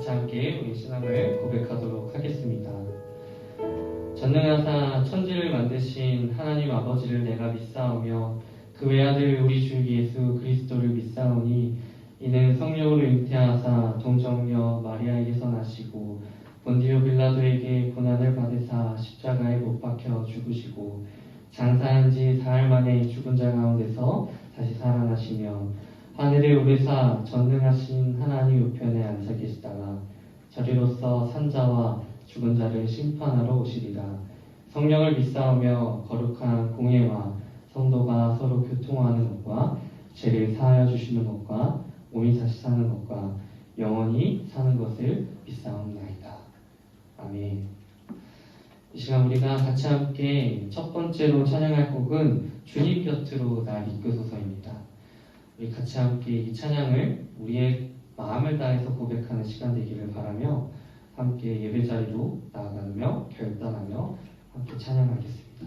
같이 함께 우리 신앙을 고백하도록 하겠습니다. 전능하사 천지를 만드신 하나님 아버지를 내가 믿사오며 그 외아들 우리 주 예수 그리스도를 믿사오니 이는 성령으로 잉태하사 동정녀 마리아에게서 나시고 본디오 빌라도에게 고난을 받으사 십자가에 못 박혀 죽으시고 장사한 지 사흘 만에 죽은 자 가운데서 다시 살아나시며 하늘에 오르사 전능하신 하나님 우편에 앉아 계시다가 저리로서 산자와 죽은 자를 심판하러 오시리라. 성령을 믿사오며 거룩한 공예와 성도가 서로 교통하는 것과 죄를 사하여 주시는 것과 몸이 다시 사는 것과 영원히 사는 것을 믿사옵나이다. 아멘. 이 시간 우리가 같이 함께 첫 번째로 찬양할 곡은 주님 곁으로 날 이끄소서입니다. 우리 같이 함께 이 찬양을 우리의 마음을 다해서 고백하는 시간 되기를 바라며 함께 예배자리로 나아가며 결단하며 함께 찬양하겠습니다.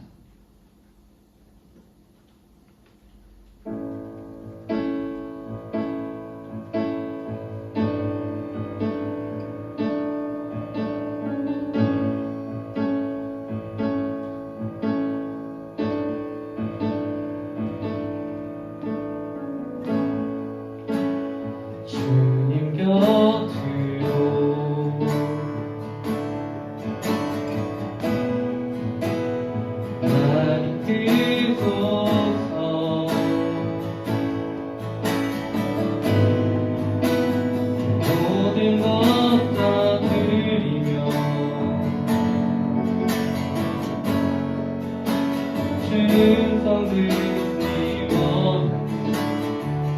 주님 곁으로 날 이끄소서. 모든 것 다 드리며 주는 성듣기 원하는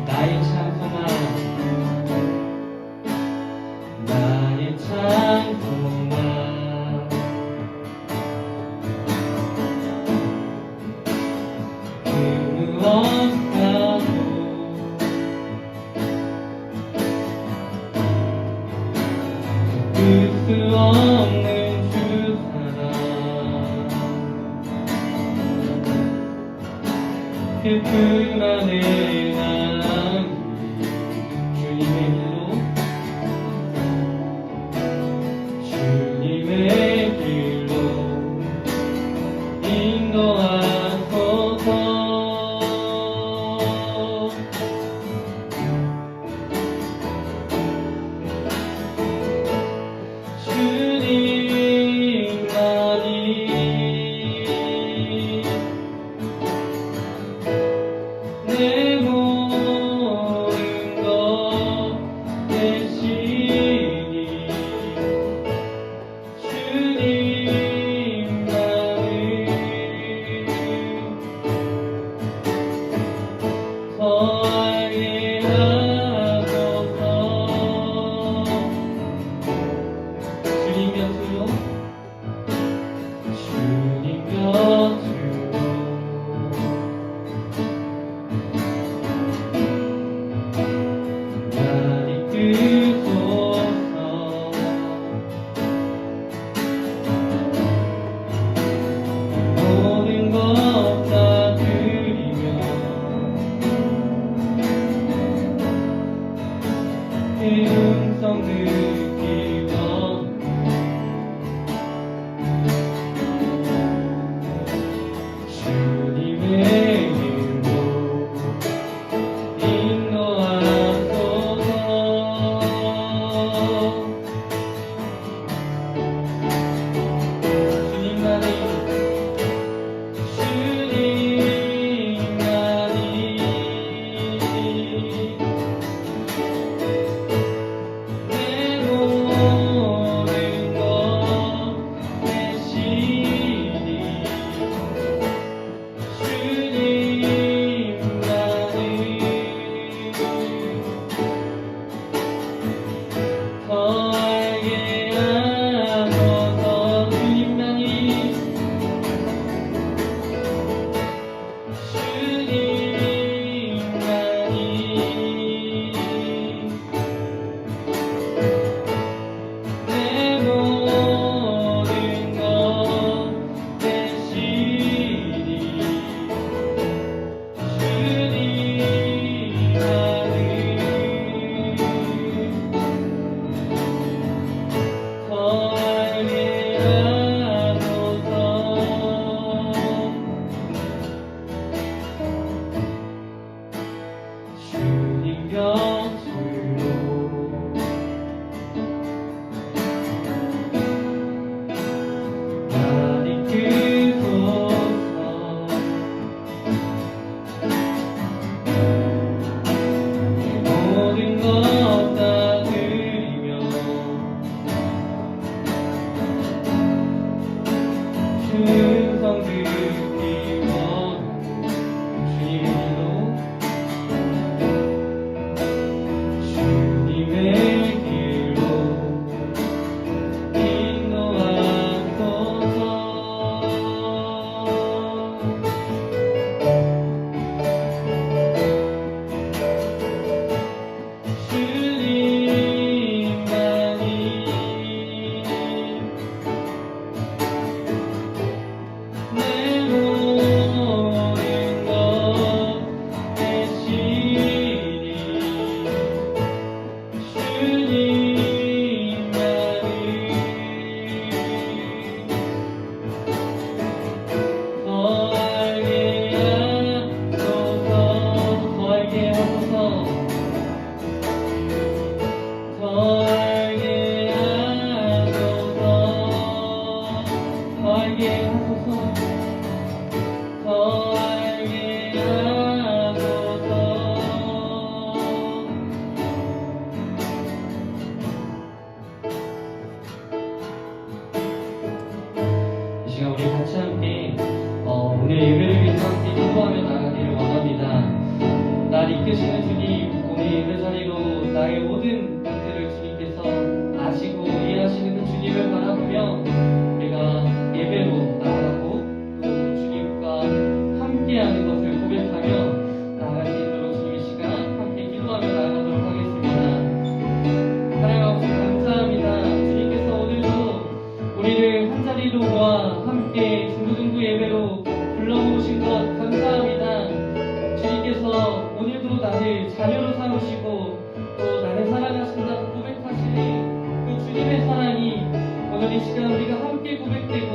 나의 찬송아 나의 찬송아 그 무엇과도 그 수 없는 주 사랑 그 품 안에 난 주님의 길로 주님의 길로 인도하소서. 주님만이 내 모든 것 되시니 주님만을 더 알게 하소서. 주님 곁으로 주님 곁으로 날 이끄소서. 모든 것 다 드리며 그 음성 듣기 원하는 주님의 길로 인도하소서. 주님만이 내 이 시간 우리가 함께 고백되고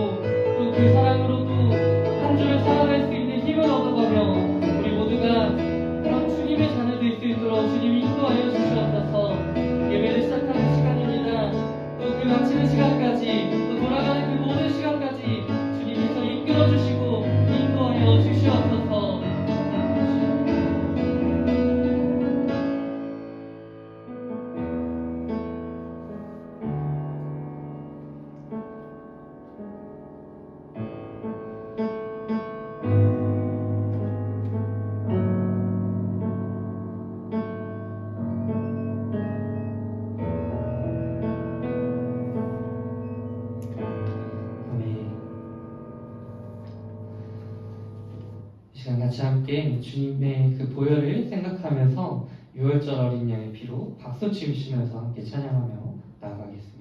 또 그 사랑으로 또 한 주를 살아갈 수 있는 힘을 얻어가며 우리 모두가 그런 주님의 자녀될 수 있도록 주님이 인도하여 주시옵소서. 예배를 시작하는 시간입니다. 또 그 마치는 시간까지 또 돌아가는 그 모든 시간까지 주님이 저 이끌어 주시고 인도하여 주시옵소서. 이 시간 같이 함께 주님의 그 보혈을 생각하면서 6월절 어린 양의 피로 박수 치시면서 함께 찬양하며 나아가겠습니다.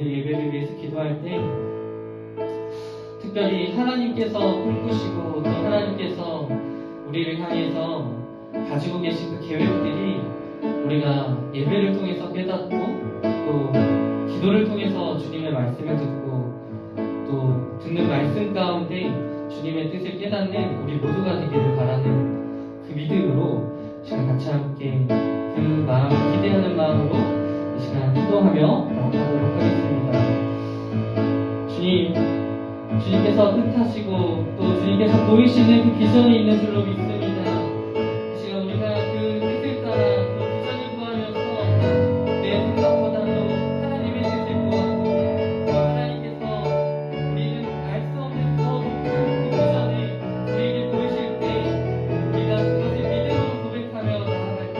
오늘 예배를 위해서 기도할 때 특별히 하나님께서 꿈꾸시고 또 하나님께서 우리를 향해서 가지고 계신 그 계획들이 우리가 예배를 통해서 깨닫고 또 기도를 통해서 주님의 말씀을 듣고 또 듣는 말씀 가운데 주님의 뜻을 깨닫는 우리 모두가 되기를 바라는 그 믿음으로 이 시간 같이 함께 그 마음을 기대하는 마음으로 이 시간 기도하며 나아가도록 하겠습니다. 주님께서 뜻하시고 또 주님께서 보이시는 그 비전이 있는 줄로 믿습니다. 이 시간 우리가 그 뜻을 따라 또 비전을 구하면서 내 생각보다도 하나님의 뜻을 구하고 또 하나님께서 우리는 알 수 없는 더 높은 그 비전을 우리에게 보이실 때 우리가 그것을 믿음으로 고백하며 나아갈 때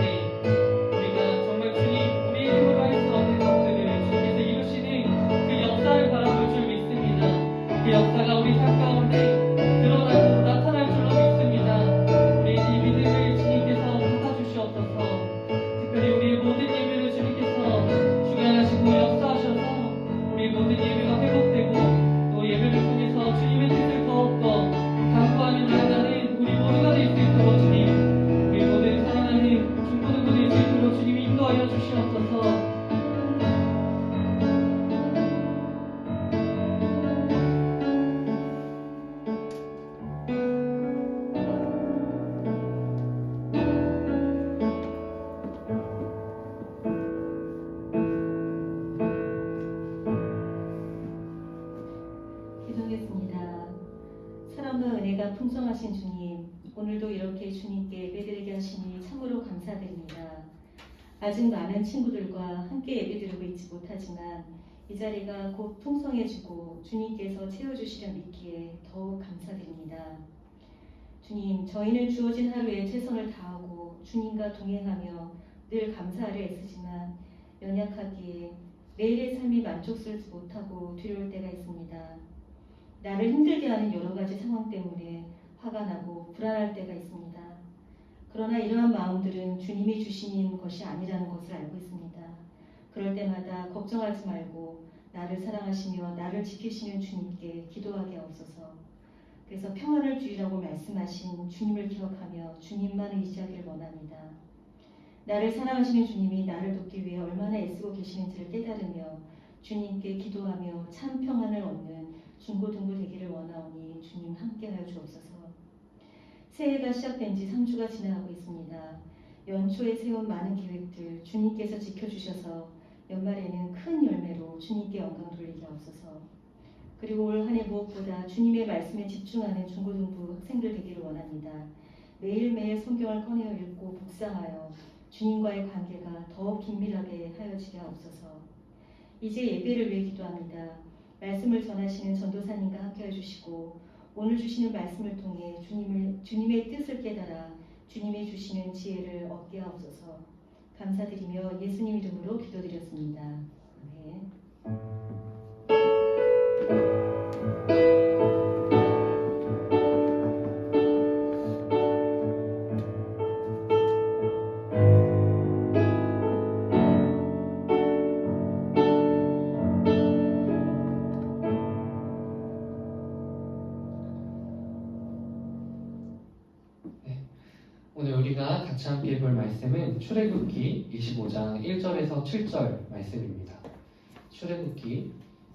우리가 정말 주님 우리의 힘으로 할 수 없는 것들을 주님께서 이루시는 그 역사를 바라볼 줄 믿습니다. 그 역사가 우리 삶 가운데 드러나고 나타날 줄로 믿습니다. 우리 이 믿음을 주님께서 받아주시옵소서. 특별히 우리의 모든 예배를 주님께서 주관하시고 역사하셔서 우리 모든 예배가 회복되고 또 예배를 통해서 주님의 뜻을 더욱더 강구하며 나아가는 우리 모두가 될 수 있도록 주님, 우리 모든 사랑하는 중고등부 될 수 있도록 주님 인도하여 주시옵소서. 기도하겠습니다. 사랑과 은혜가 풍성하신 주님, 오늘도 이렇게 주님께 예배드리게 하시니 참으로 감사드립니다. 아직 많은 친구들과 함께 예배드리고 있지 못하지만 이 자리가 곧 풍성해지고 주님께서 채워주시려 믿기에 더욱 감사드립니다. 주님, 저희는 주어진 하루에 최선을 다하고 주님과 동행하며 늘 감사하려 애쓰지만 연약하기에 매일의 삶이 만족스럽지 못하고 두려울 때가 있습니다. 나를 힘들게 하는 여러 가지 상황 때문에 화가 나고 불안할 때가 있습니다. 그러나 이러한 마음들은 주님이 주시는 것이 아니라는 것을 알고 있습니다. 그럴 때마다 걱정하지 말고 나를 사랑하시며 나를 지키시는 주님께 기도하게 하옵소서. 그래서 평안을 주리라고 말씀하신 주님을 기억하며 주님만 의지하기를 원합니다. 나를 사랑하시는 주님이 나를 돕기 위해 얼마나 애쓰고 계시는지를 깨달으며 주님께 기도하며 참 평안을 얻는 중고등부 되기를 원하오니 주님 함께하여 주옵소서. 새해가 시작된 지 3주가 지나가고 있습니다. 연초에 세운 많은 계획들 주님께서 지켜주셔서 연말에는 큰 열매로 주님께 영광 돌리게 하옵소서. 그리고 올 한 해 무엇보다 주님의 말씀에 집중하는 중고등부 학생들 되기를 원합니다. 매일매일 성경을 꺼내어 읽고 묵상하여 주님과의 관계가 더 긴밀하게 하여지게 하옵소서. 이제 예배를 위해 기도합니다. 말씀을 전하시는 전도사님과 함께 해주시고 오늘 주시는 말씀을 통해 주님의 뜻을 깨달아 주님이 주시는 지혜를 얻게 하옵소서. 감사드리며 예수님 이름으로 기도드렸습니다. 아멘. 오늘 우리가 같이 함께 볼 말씀은 출애굽기 25장 1절에서 7절 말씀입니다. 출애굽기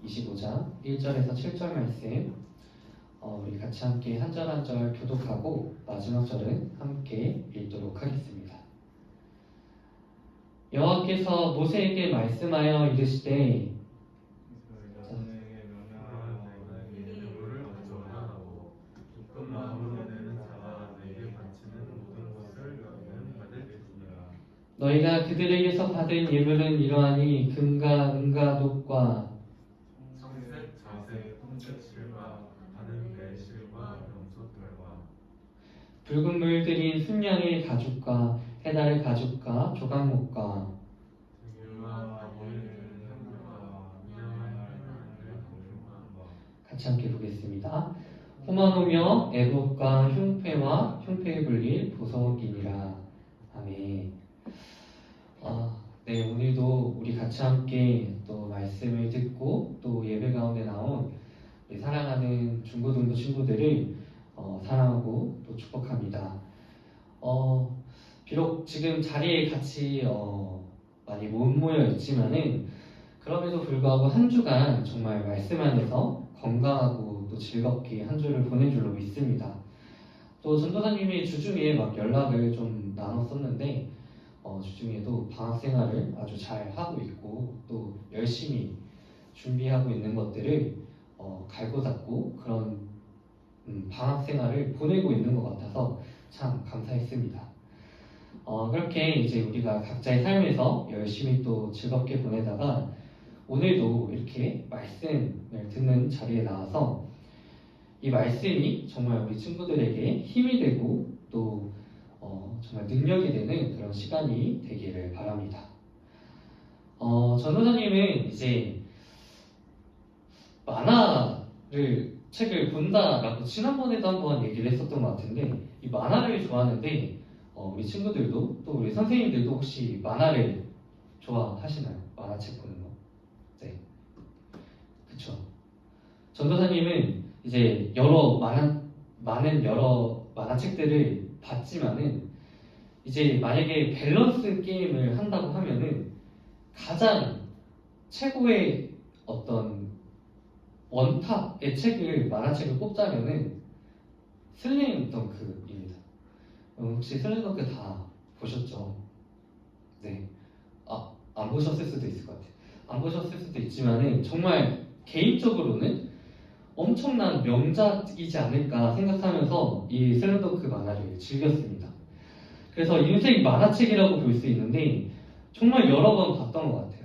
25장 1절에서 7절 말씀 우리 같이 함께 한 절 한 절 교독하고 마지막 절은 함께 읽도록 하겠습니다. 여호와께서 모세에게 말씀하여 이르시되 너희가 그들에게서 받은 예물은 이러하니 금과 은과 독과 청색, 자색, 홍색 실과 가는 매실과 명소털과 붉은 물 들인 순양의 가죽과 해달의 가죽과 조각목과 등유와 보이는 향료와 미나할 하늘의 공중과 같이 함께 보겠습니다. 호마노며 애복과 흉패와 흉패에 불릴 보석이니라. 아멘. 네, 오늘도 우리 같이 함께 또 말씀을 듣고 친구들을 사랑하고 또 축복합니다. 비록 지금 자리에 같이 많이 못 모여 있지만은 그럼에도 불구하고 한 주간 정말 말씀 안에서 건강하고 또 즐겁게 한 주를 보낸 줄로 믿습니다. 또 전도사님이 주중에 막 연락을 좀 나눴었는데 주중에도 방학 생활을 아주 잘 하고 있고 또 열심히 준비하고 있는 것들을 갈고 닦고 그런 방학 생활을 보내고 있는 것 같아서 참 감사했습니다. 그렇게 이제 우리가 각자의 삶에서 열심히 또 즐겁게 보내다가 오늘도 이렇게 말씀을 듣는 자리에 나와서 이 말씀이 정말 우리 친구들에게 힘이 되고 또 정말 능력이 되는 그런 시간이 되기를 바랍니다. 전도사님은 이제 만화를 책을 본다라고 지난번에도 한번 얘기를 했었던 것 같은데 이 만화를 좋아하는데 우리 친구들도 또 우리 선생님들도 혹시 만화를 좋아하시나요? 만화책 보는 거? 네, 그쵸. 전도사님은 이제 많은 여러 만화책들을 봤지만은 이제 만약에 밸런스 게임을 한다고 하면은 가장 최고의 어떤 원탑의 만화책을 꼽자면은 슬램덩크입니다. 혹시 슬램덩크 다 보셨죠? 네. 안 보셨을 수도 있을 것 같아요. 안 보셨을 수도 있지만은 정말 개인적으로는 엄청난 명작이지 않을까 생각하면서 이 슬램덩크 만화를 즐겼습니다. 그래서 인생 만화책이라고 볼 수 있는데 정말 여러 번 봤던 것 같아요.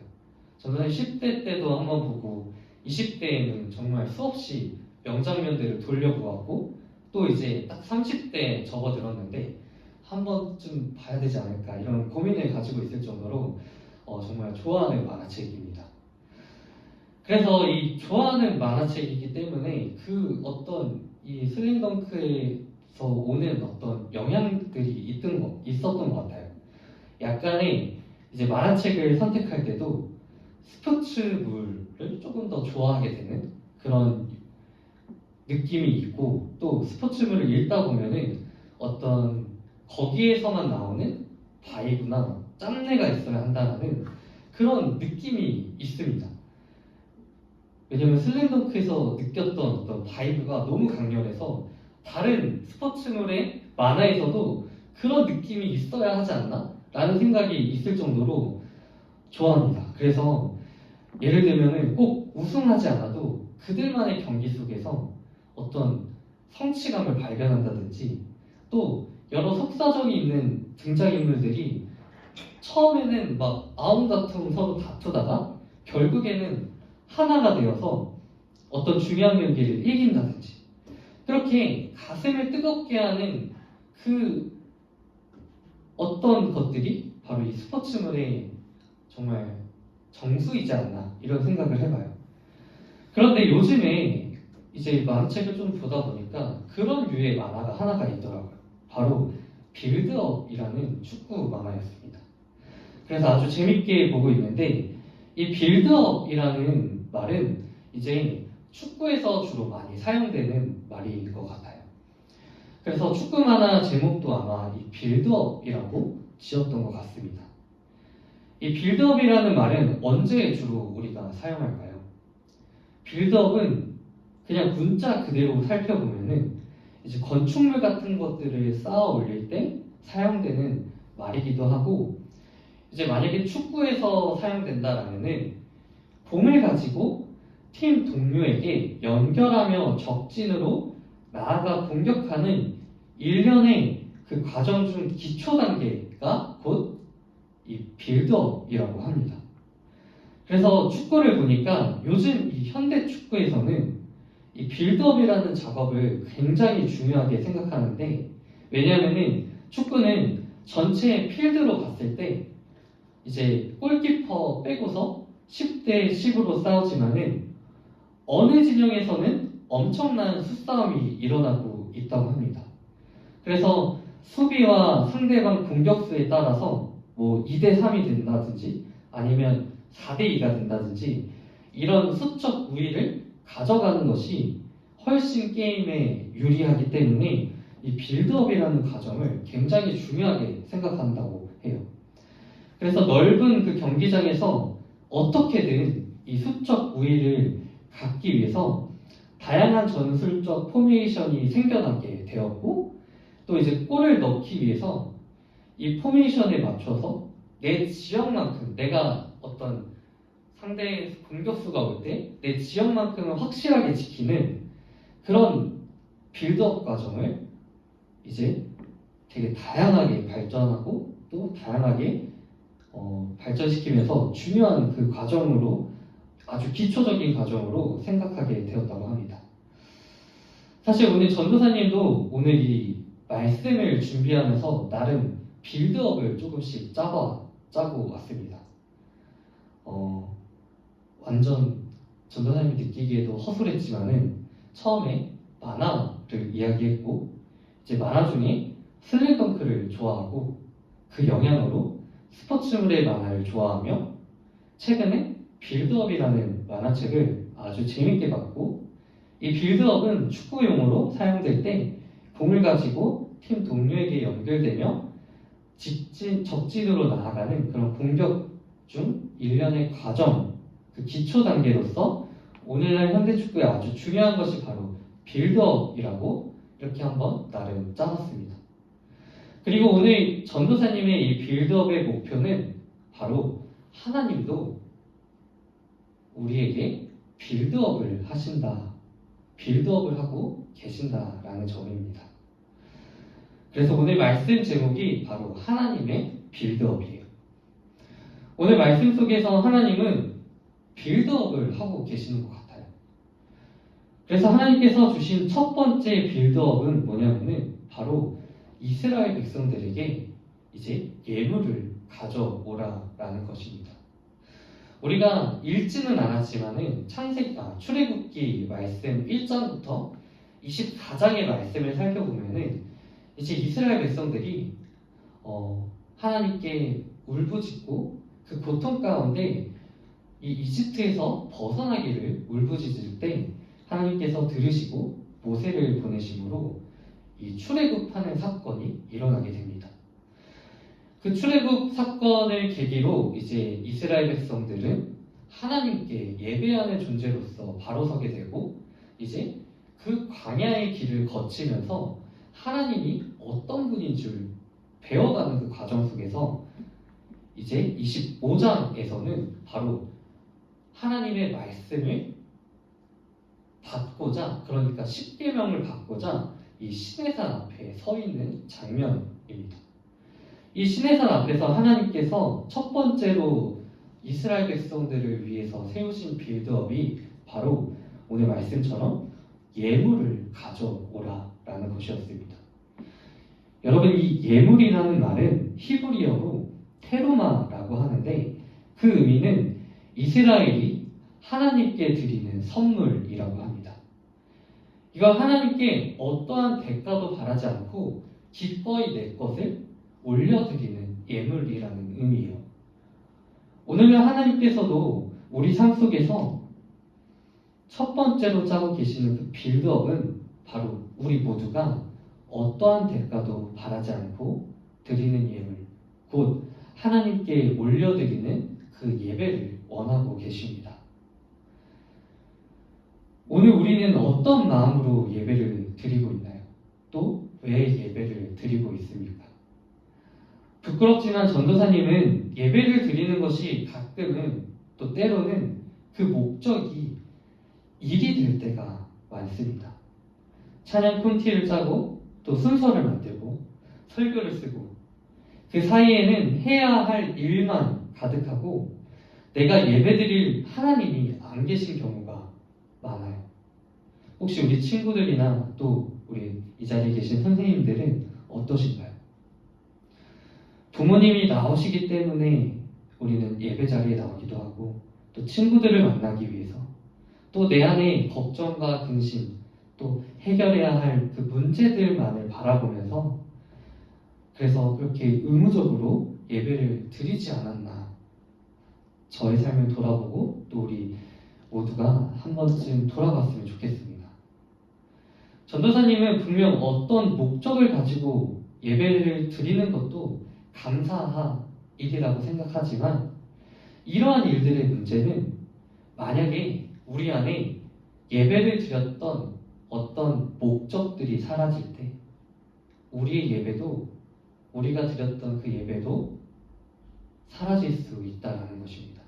저는 10대 때도 한번 보고 20대에는 정말 수없이 명장면들을 돌려보았고 또 이제 딱 30대에 접어들었는데 한 번쯤 봐야 되지 않을까 이런 고민을 가지고 있을 정도로 정말 좋아하는 만화책입니다. 그래서 이 좋아하는 만화책이기 때문에 그 어떤 이 슬램덩크에서 오는 어떤 영향들이 있었던 것 같아요. 약간의 이제 만화책을 선택할 때도 스포츠물을 조금 더 좋아하게 되는 그런 느낌이 있고 또 스포츠물을 읽다 보면은 어떤 거기에서만 나오는 바이브나 짬내가 있어야 한다는 그런 느낌이 있습니다. 왜냐면 슬램덩크에서 느꼈던 어떤 바이브가 너무 강렬해서 다른 스포츠물의 만화에서도 그런 느낌이 있어야 하지 않나? 라는 생각이 있을 정도로 좋아합니다. 그래서 예를 들면 꼭 우승하지 않아도 그들만의 경기 속에서 어떤 성취감을 발견한다든지 또 여러 속사정이 있는 등장인물들이 처음에는 막 아웅다툼 서로 다투다가 결국에는 하나가 되어서 어떤 중요한 경기를 이긴다든지 그렇게 가슴을 뜨겁게 하는 그 어떤 것들이 바로 이 스포츠물의 정말 정수이지 않나 이런 생각을 해봐요. 그런데 요즘에 이제 만화책을 좀 보다 보니까 그런 류의 만화가 하나가 있더라고요. 바로 빌드업이라는 축구 만화였습니다. 그래서 아주 재밌게 보고 있는데 이 빌드업이라는 말은 이제 축구에서 주로 많이 사용되는 말일 것 같아요. 그래서 축구 만화 제목도 아마 이 빌드업이라고 지었던 것 같습니다. 이 빌드업이라는 말은 언제 주로 우리가 사용할까요? 빌드업은 그냥 문자 그대로 살펴보면은 이제 건축물 같은 것들을 쌓아 올릴 때 사용되는 말이기도 하고 이제 만약에 축구에서 사용된다라면은 공을 가지고 팀 동료에게 연결하며 적진으로 나아가 공격하는 일련의 그 과정 중 기초 단계가 곧 이 빌드업이라고 합니다. 그래서 축구를 보니까 요즘 이 현대 축구에서는 이 빌드업이라는 작업을 굉장히 중요하게 생각하는데 왜냐하면은 축구는 전체 필드로 갔을 때 이제 골키퍼 빼고서 10대 10으로 싸우지만은 어느 진영에서는 엄청난 수싸움이 일어나고 있다고 합니다. 그래서 수비와 상대방 공격수에 따라서 뭐 2대 3이 된다든지 아니면 4대 2가 된다든지 이런 수적 우위를 가져가는 것이 훨씬 게임에 유리하기 때문에 이 빌드업이라는 과정을 굉장히 중요하게 생각한다고 해요. 그래서 넓은 그 경기장에서 어떻게든 이 수적 우위를 갖기 위해서 다양한 전술적 포메이션이 생겨나게 되었고, 또 이제 골을 넣기 위해서 이 포메이션에 맞춰서 내 지역만큼, 내가 어떤 상대 공격수가 올 때 내 지역만큼은 확실하게 지키는 그런 빌드업 과정을 이제 되게 다양하게 발전하고 또 다양하게 발전시키면서 중요한 그 과정으로, 아주 기초적인 과정으로 생각하게 되었다고 합니다. 사실 오늘 전도사님도 오늘 이 말씀을 준비하면서 나름 빌드업을 조금씩 짜고 왔습니다. 완전 전도사님이 느끼기에도 허술했지만은 처음에 만화를 이야기했고, 이제 만화 중에 슬램덩크를 좋아하고 그 영향으로 스포츠물의 만화를 좋아하며 최근에 빌드업이라는 만화책을 아주 재밌게 봤고, 이 빌드업은 축구 용어로 사용될 때 공을 가지고 팀 동료에게 연결되며 적진으로 나아가는 그런 공격 중 일련의 과정, 그 기초 단계로서 오늘날 현대축구에 아주 중요한 것이 바로 빌드업이라고 이렇게 한번 나름 짜봤습니다. 그리고 오늘 전도사님의 이 빌드업의 목표는 바로 하나님도 우리에게 빌드업을 하신다, 빌드업을 하고 계신다라는 점입니다. 그래서 오늘 말씀 제목이 바로 하나님의 빌드업이에요. 오늘 말씀 속에서 하나님은 빌드업을 하고 계시는 것 같아요. 그래서 하나님께서 주신 첫 번째 빌드업은 뭐냐면은 바로 이스라엘 백성들에게 이제 예물을 가져오라라는 것입니다. 우리가 읽지는 않았지만은 출애굽기 말씀 1장부터 24장의 말씀을 살펴보면은 이제 이스라엘 백성들이 하나님께 울부짖고 그 고통 가운데 이 이집트에서 벗어나기를 울부짖을 때 하나님께서 들으시고 모세를 보내심으로 이 출애굽하는 사건이 일어나게 됩니다. 그 출애굽 사건을 계기로 이제 이스라엘 백성들은 하나님께 예배하는 존재로서 바로 서게 되고, 이제 그 광야의 길을 거치면서 하나님이 어떤 분인 줄 배워가는 그 과정 속에서 이제 25장에서는 바로 하나님의 말씀을 받고자, 그러니까 십계명을 받고자 이 시내산 앞에 서 있는 장면입니다. 이 시내산 앞에서 하나님께서 첫 번째로 이스라엘 백성들을 위해서 세우신 빌드업이 바로 오늘 말씀처럼 예물을 가져오라라는 것이었습니다. 여러분, 이 예물이라는 말은 히브리어로 테루마라고 하는데 그 의미는 이스라엘이 하나님께 드리는 선물이라고 합니다. 이건 하나님께 어떠한 대가도 바라지 않고 기꺼이 내 것을 올려드리는 예물이라는 의미예요. 오늘날 하나님께서도 우리 삶 속에서 첫 번째로 짜고 계시는 그 빌드업은 바로 우리 모두가 어떠한 대가도 바라지 않고 드리는 예물, 곧 하나님께 올려드리는 그 예배를 원하고 계십니다. 오늘 우리는 어떤 마음으로 예배를 드리고 있나요? 또 왜 예배를 드리고 있습니까? 부끄럽지만 전도사님은 예배를 드리는 것이 가끔은, 또 때로는 그 목적이 일이 될 때가 많습니다. 찬양 콘티를 짜고 또 순서를 만들고 설교를 쓰고 그 사이에는 해야 할 일만 가득하고 내가 예배드릴 하나님이 안 계신 경우가 많아요. 혹시 우리 친구들이나 또 우리 이 자리에 계신 선생님들은 어떠신가요? 부모님이 나오시기 때문에 우리는 예배 자리에 나오기도 하고, 또 친구들을 만나기 위해서, 또 내 안에 걱정과 근심, 또 해결해야 할 그 문제들만을 바라보면서 그래서 그렇게 의무적으로 예배를 드리지 않았나. 저의 삶을 돌아보고 또 우리 모두가 한 번쯤 돌아봤으면 좋겠습니다. 전도사님은 분명 어떤 목적을 가지고 예배를 드리는 것도 감사한 일이라고 생각하지만 이러한 일들의 문제는 만약에 우리 안에 예배를 드렸던 어떤 목적들이 사라질 때 우리의 예배도 우리가 드렸던 그 예배도 사라질 수 있다는 것입니다.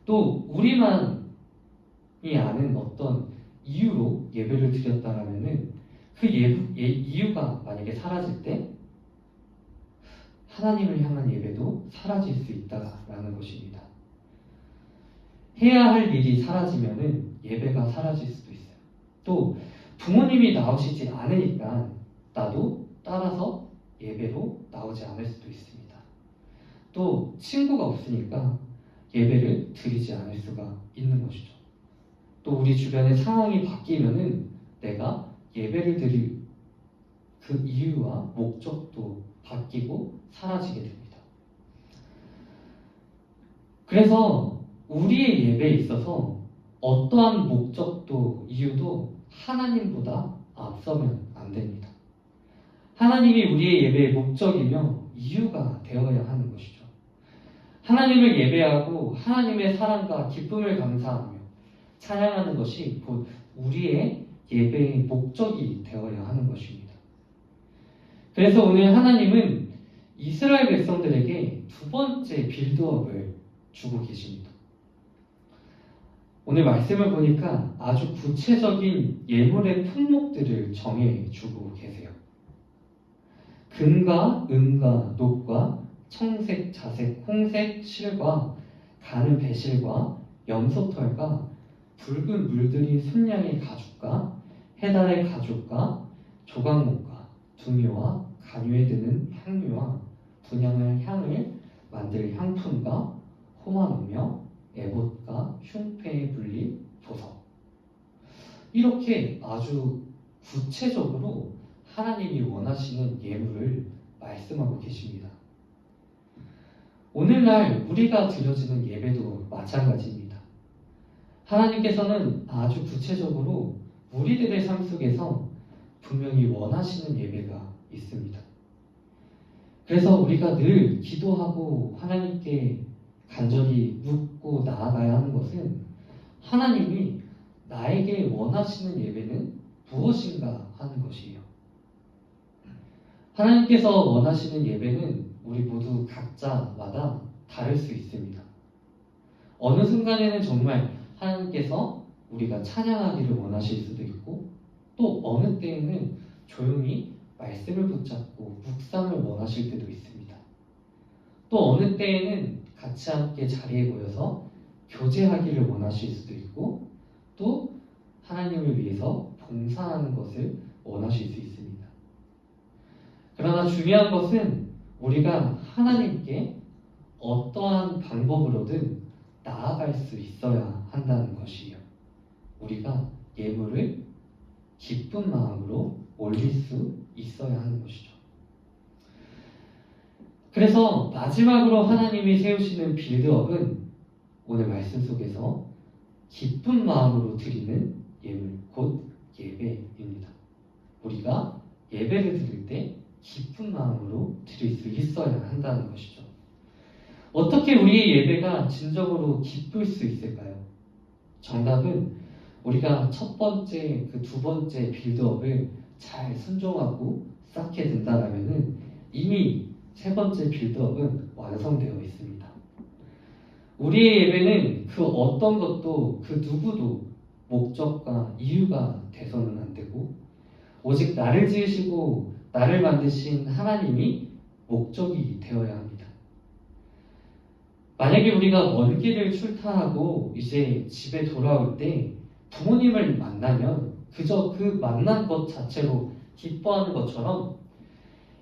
또 우리만이 아는 어떤 이유로 예배를 드렸다라면은 그 이유가 만약에 사라질 때 하나님을 향한 예배도 사라질 수 있다라는 것입니다. 해야 할 일이 사라지면은 예배가 사라질 수도 있어요. 또 부모님이 나오시지 않으니까 나도 따라서 예배로 나오지 않을 수도 있습니다. 또 친구가 없으니까 예배를 드리지 않을 수가 있는 것이죠. 또 우리 주변의 상황이 바뀌면은 내가 예배를 드릴 그 이유와 목적도 바뀌고 사라지게 됩니다. 그래서 우리의 예배에 있어서 어떠한 목적도 이유도 하나님보다 앞서면 안 됩니다. 하나님이 우리의 예배의 목적이며 이유가 되어야 하는 것이죠. 하나님을 예배하고 하나님의 사랑과 기쁨을 감사하며 찬양하는 것이 곧 우리의 예배의 목적이 되어야 하는 것입니다. 그래서 오늘 하나님은 이스라엘 백성들에게 두 번째 빌드업을 주고 계십니다. 오늘 말씀을 보니까 아주 구체적인 예물의 품목들을 정해 주고 계세요. 금과 은과 녹과 청색, 자색, 홍색 실과 가는 배실과 염소털과 붉은 물들인 순양의 가죽과 해달의 가죽과 조각목과 두묘와 간유에 드는 향료와 분향할 향을 만들 향품과 호마노며 에봇과 흉패에 불릴 보석. 이렇게 아주 구체적으로 하나님이 원하시는 예물을 말씀하고 계십니다. 오늘날 우리가 드려지는 예배도 마찬가지입니다. 하나님께서는 아주 구체적으로 우리들의 삶 속에서 분명히 원하시는 예배가 있습니다. 그래서 우리가 늘 기도하고 하나님께 간절히 묻고 나아가야 하는 것은 하나님이 나에게 원하시는 예배는 무엇인가 하는 것이에요. 하나님께서 원하시는 예배는 우리 모두 각자마다 다를 수 있습니다. 어느 순간에는 정말 하나님께서 우리가 찬양하기를 원하실 수도 있고 또 어느 때에는 조용히 말씀을 붙잡고 묵상을 원하실 때도 있습니다. 또 어느 때에는 같이 함께 자리에 모여서 교제하기를 원하실 수도 있고 또 하나님을 위해서 봉사하는 것을 원하실 수 있습니다. 그러나 중요한 것은 우리가 하나님께 어떠한 방법으로든 나아갈 수 있어야 한다는 것이에요. 우리가 예물을 기쁜 마음으로 올릴 수 있어야 하는 것이죠. 그래서 마지막으로 하나님이 세우시는 빌드업은 오늘 말씀 속에서 기쁜 마음으로 드리는 예물, 곧 예배입니다. 우리가 예배를 드릴 때 기쁜 마음으로 드릴 수 있어야 한다는 것이죠. 어떻게 우리의 예배가 진정으로 기쁠 수 있을까요? 정답은 우리가 첫 번째, 그 두 번째 빌드업을 잘 순종하고 쌓게 된다면 이미 세 번째 빌드업은 완성되어 있습니다. 우리의 예배는 그 어떤 것도 그 누구도 목적과 이유가 돼서는 안 되고 오직 나를 지으시고 나를 만드신 하나님이 목적이 되어야 합니다. 만약에 우리가 먼 길을 출타하고 이제 집에 돌아올 때 부모님을 만나면 그저 그 만난 것 자체로 기뻐하는 것처럼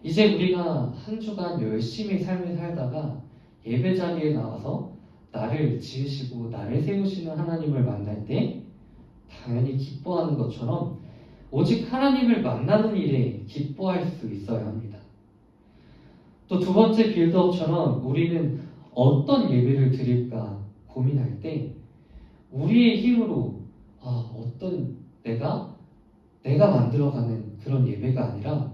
이제 우리가 한 주간 열심히 삶을 살다가 예배 자리에 나와서 나를 지으시고 나를 세우시는 하나님을 만날 때 당연히 기뻐하는 것처럼 오직 하나님을 만나는 일에 기뻐할 수 있어야 합니다. 또 두 번째 빌드업처럼 우리는 어떤 예배를 드릴까 고민할 때 우리의 힘으로 어떤 내가 내가 만들어가는 그런 예배가 아니라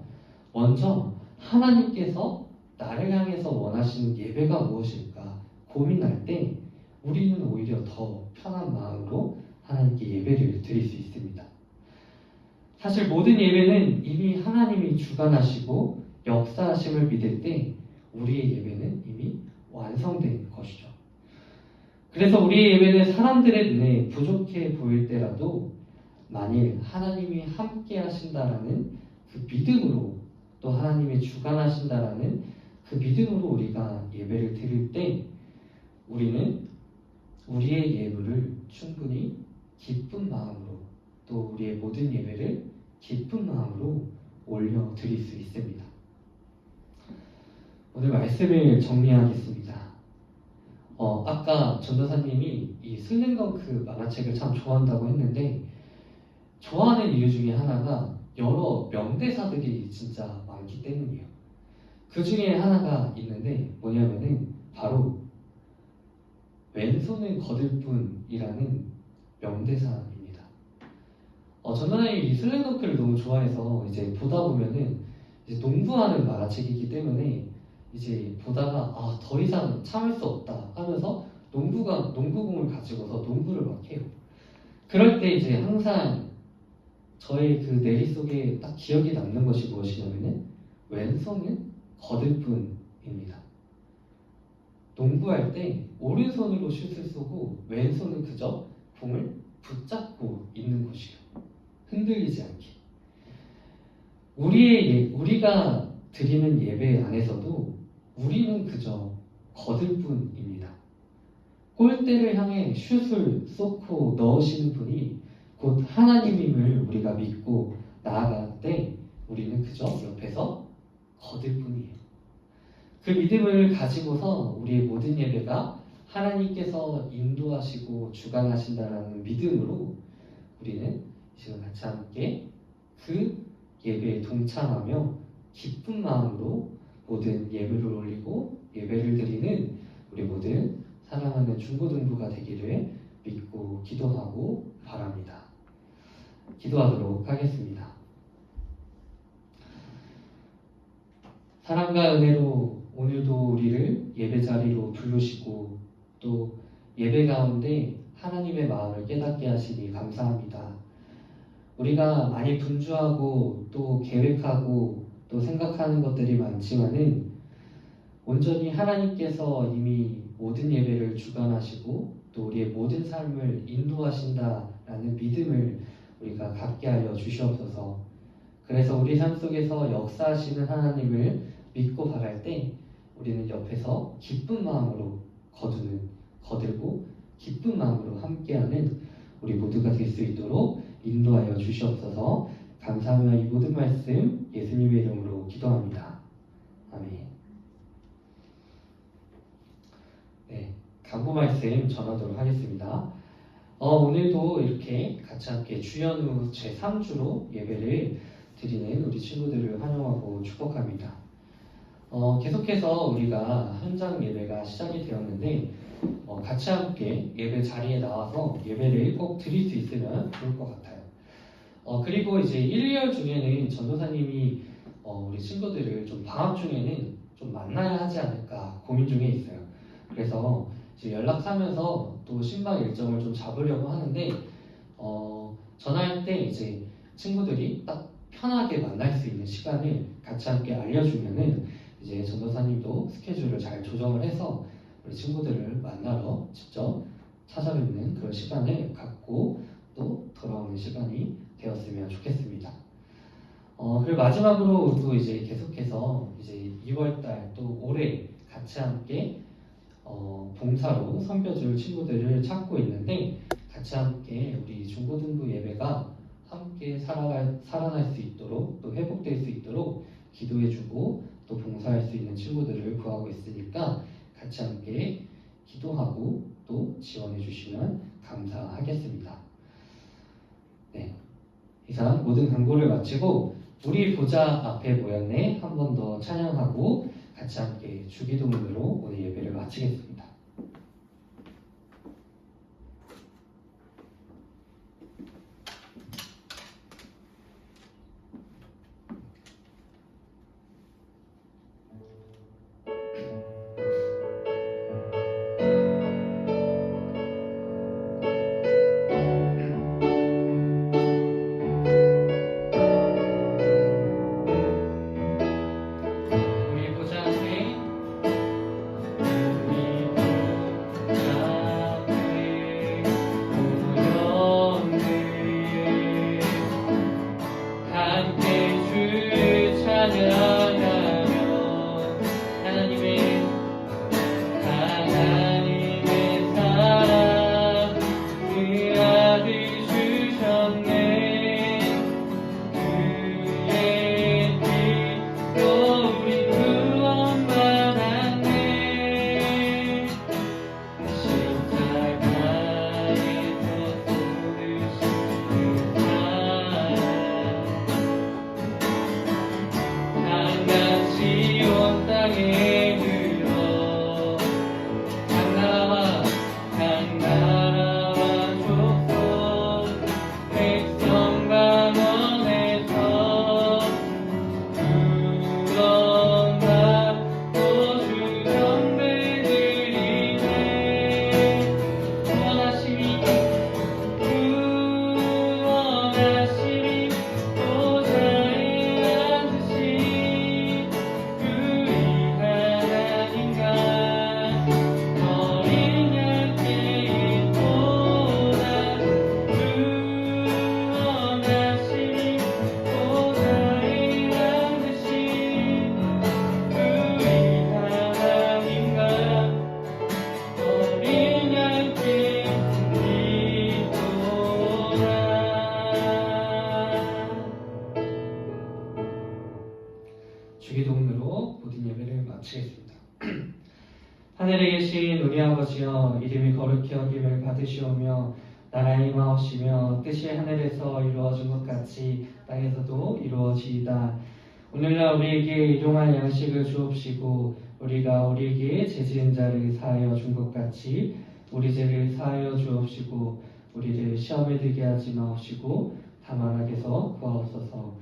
먼저 하나님께서 나를 향해서 원하시는 예배가 무엇일까 고민할 때 우리는 오히려 더 편한 마음으로 하나님께 예배를 드릴 수 있습니다. 사실 모든 예배는 이미 하나님이 주관하시고 역사하심을 믿을 때 우리의 예배는 이미 완성된 것이죠. 그래서 우리의 예배는 사람들의 눈에 부족해 보일 때라도 만일 하나님이 함께 하신다라는 그 믿음으로 또 하나님이 주관하신다라는 그 믿음으로 우리가 예배를 드릴 때 우리는 우리의 예물을 충분히 기쁜 마음으로 또 우리의 모든 예배를 기쁜 마음으로 올려드릴 수 있습니다. 오늘 말씀을 정리하겠습니다. 아까 전도사님이 이 슬램덩크 만화책을 참 좋아한다고 했는데 좋아하는 이유 중에 하나가 여러 명대사들이 진짜 많기 때문이에요. 그 중에 하나가 있는데 뭐냐면은 바로 왼손은 거들 뿐이라는 명대사입니다. 전도사님이 이 슬램덩크를 너무 좋아해서 이제 보다 보면은 이제 농구하는 만화책이기 때문에 이제 보다가 더 이상 참을 수 없다 하면서 농구공을 가지고서 농구를 막 해요. 그럴 때 이제 항상 저의 그 내리 속에 딱 기억에 남는 것이 무엇이냐면은 왼손은 거들 뿐입니다. 농구할 때 오른손으로 슛을 쏘고 왼손은 그저 공을 붙잡고 있는 것이요. 흔들리지 않게. 우리가 드리는 예배 안에서도 우리는 그저 거들 뿐입니다. 골대를 향해 슛을 쏟고 넣으시는 분이 곧 하나님임을 우리가 믿고 나아갈 때 우리는 그저 옆에서 거들 뿐이에요. 그 믿음을 가지고서 우리의 모든 예배가 하나님께서 인도하시고 주관하신다라는 믿음으로 우리는 지금 같이 함께 그 예배에 동참하며 기쁜 마음으로 모든 예배를 올리고 예배를 드리는 우리 모든 사랑하는 중고등부가 되기를 믿고 기도하고 바랍니다. 기도하도록 하겠습니다. 사랑과 은혜로 오늘도 우리를 예배 자리로 부르시고 또 예배 가운데 하나님의 마음을 깨닫게 하시니 감사합니다. 우리가 많이 분주하고 또 계획하고 또 생각하는 것들이 많지만은 온전히 하나님께서 이미 모든 예배를 주관하시고 또 우리의 모든 삶을 인도하신다라는 믿음을 우리가 갖게 하여 주시옵소서. 그래서 우리 삶 속에서 역사하시는 하나님을 믿고 바랄 때 우리는 옆에서 기쁜 마음으로 거들고 기쁜 마음으로 함께하는 우리 모두가 될 수 있도록 인도하여 주시옵소서. 감사하며 이 모든 말씀 예수님의 이름으로 기도합니다. 아멘. 네, 간구 말씀 전하도록 하겠습니다. 오늘도 이렇게 같이 함께 주연후 제3주로 예배를 드리는 우리 친구들을 환영하고 축복합니다. 계속해서 우리가 현장 예배가 시작이 되었는데 같이 함께 예배 자리에 나와서 예배를 꼭 드릴 수 있으면 좋을 것 같아요. 그리고 이제 1, 2월 중에는 전도사님이 우리 친구들을 좀 방학 중에는 좀 만나야 하지 않을까 고민 중에 있어요. 그래서 이제 연락하면서 또 신방 일정을 좀 잡으려고 하는데 전화할 때 이제 친구들이 딱 편하게 만날 수 있는 시간을 같이 함께 알려주면은 이제 전도사님도 스케줄을 잘 조정을 해서 우리 친구들을 만나러 직접 찾아뵙는 그런 시간을 갖고 또 돌아오는 시간이 되었으면 좋겠습니다. 그리고 마지막으로 또 이제 계속해서 이제 2월달 또 올해 같이 함께 봉사로 섬겨줄 친구들을 찾고 있는데 같이 함께 우리 중고등부 예배가 함께 살아날 수 있도록 또 회복될 수 있도록 기도해주고 또 봉사할 수 있는 친구들을 구하고 있으니까 같이 함께 기도하고 또 지원해 주시면 감사하겠습니다. 네, 이상 모든 광고를 마치고 우리 보좌 앞에 모였네 한 번 더 찬양하고 같이 함께 주기도문으로 오늘 예배를 마치겠습니다. 마치겠습니다. 하늘에 계신 우리 아버지여, 이름이 거룩히 여김을 받으시오며 나라의 임하옵시며 뜻이 하늘에서 이루어진 것 같이 땅에서도 이루어지이다. 오늘날 우리에게 일용할 양식을 주옵시고 우리가 우리에게 죄 지은 자를 사하여 준 것 같이 우리 죄를 사하여 주옵시고 우리를 시험에 들게 하지 마옵시고 다만 악에서 구하옵소서.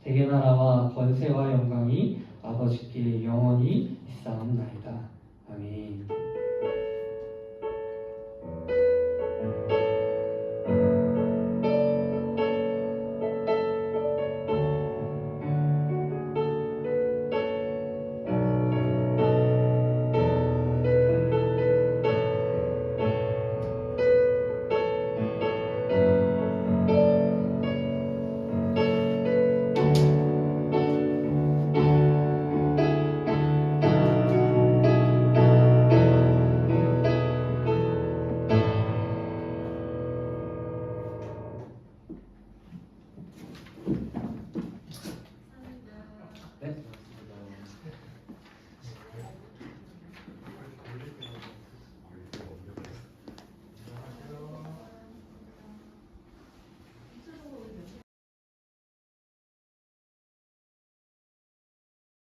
대개 나라와 권세와 영광이 아버지께 영원히 있사옵나이다. 아멘.